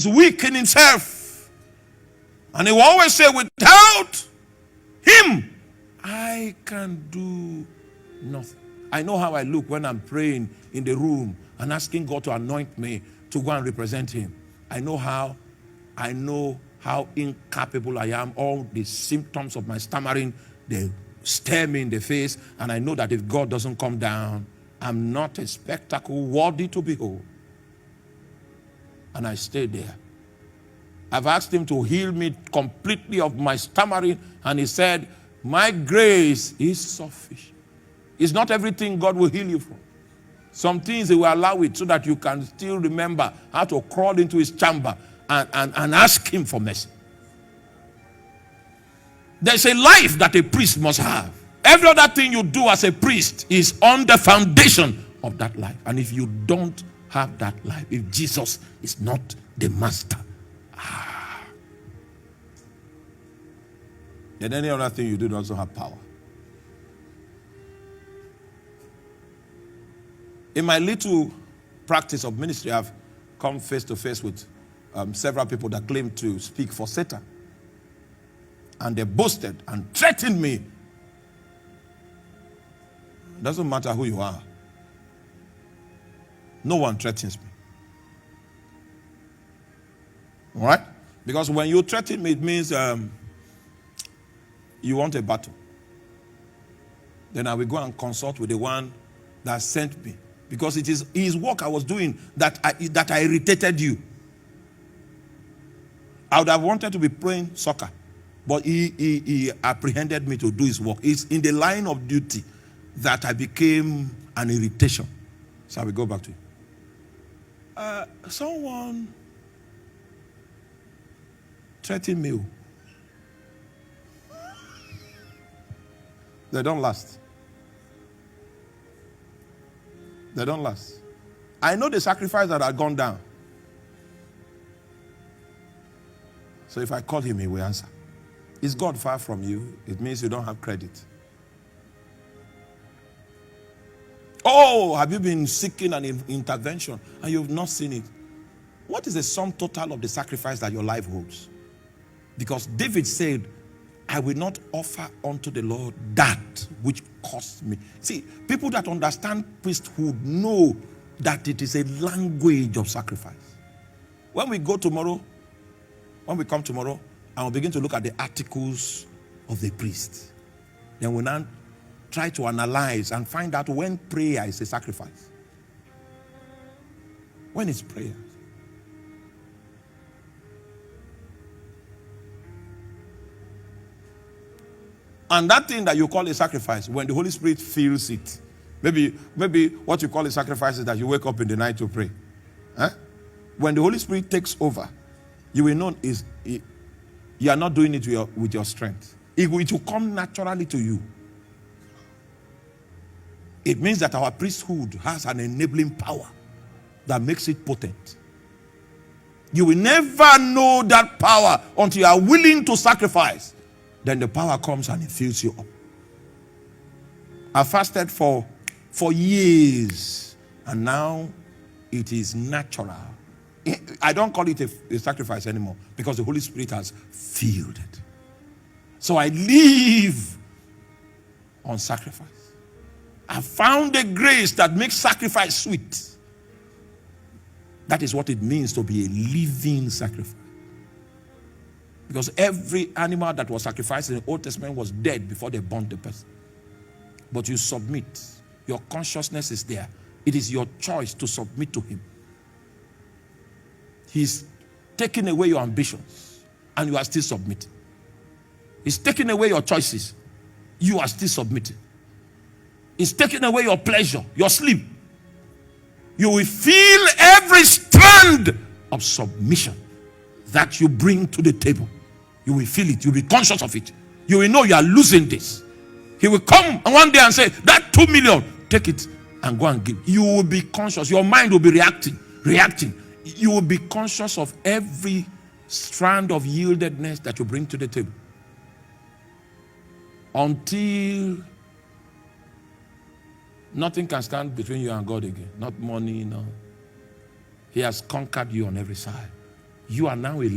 weak in himself. And he will always say, without him, I can do nothing. I know how I look when I'm praying in the room and asking God to anoint me to go and represent him. I know how incapable I am. All the symptoms of my stammering, they stare me in the face, and I know that if God doesn't come down, I'm not a spectacle worthy to behold. And I stayed there. I've asked him to heal me completely of my stammering, and he said, my grace is sufficient. It's not everything God will heal you from. Some things he will allow it so that you can still remember how to crawl into his chamber and ask him for mercy. There's a life that a priest must have. Every other thing you do as a priest is on the foundation of that life. And if you don't have that life, if Jesus is not the master, then any other thing you do doesn't have power. In my little practice of ministry, I've come face to face with several people that claim to speak for Satan. And they boasted and threatened me. It doesn't matter who you are. No one threatens me. All right? Because when you threaten me, it means you want a battle. Then I will go and consult with the one that sent me. Because it is his work I was doing that I irritated you. I would have wanted to be playing soccer, but he apprehended me to do his work. It's in the line of duty that I became an irritation. So I will go back to you. Someone threatened me. They don't last. They don't last. I know the sacrifice that had gone down. So if I call him, he will answer. Is God far from you? It means you don't have credit. Oh, have you been seeking an intervention and you've not seen it? What is the sum total of the sacrifice that your life holds? Because David said, I will not offer unto the Lord that which costs me. See, people that understand priesthood know that it is a language of sacrifice. When we come tomorrow, and we begin to look at the articles of the priest, then we now try to analyze and find out when prayer is a sacrifice. When is prayer? And that thing that you call a sacrifice, when the Holy Spirit feels it, maybe what you call a sacrifice is that you wake up in the night to pray. Huh? When the Holy Spirit takes over, you will know you are not doing it with your strength. It will come naturally to you. It means that our priesthood has an enabling power that makes it potent. You will never know that power until you are willing to sacrifice. Then the power comes and it fills you up. I fasted for years, and now it is natural. I don't call it a sacrifice anymore because the Holy Spirit has filled it. So I live on sacrifice. I found a grace that makes sacrifice sweet. That is what it means to be a living sacrifice. Because every animal that was sacrificed in the Old Testament was dead before they burned the person. But you submit. Your consciousness is there. It is your choice to submit to him. He's taking away your ambitions and you are still submitting. He's taking away your choices. You are still submitting. He's taking away your pleasure, your sleep. You will feel every strand of submission that you bring to the table. You will feel it. You'll be conscious of it. You will know you are losing this. He will come one day and say, that 2 million, take it and go and give. You will be conscious. Your mind will be reacting. You will be conscious of every strand of yieldedness that you bring to the table. Until nothing can stand between you and God again. Not money, no. He has conquered you on every side. you are now a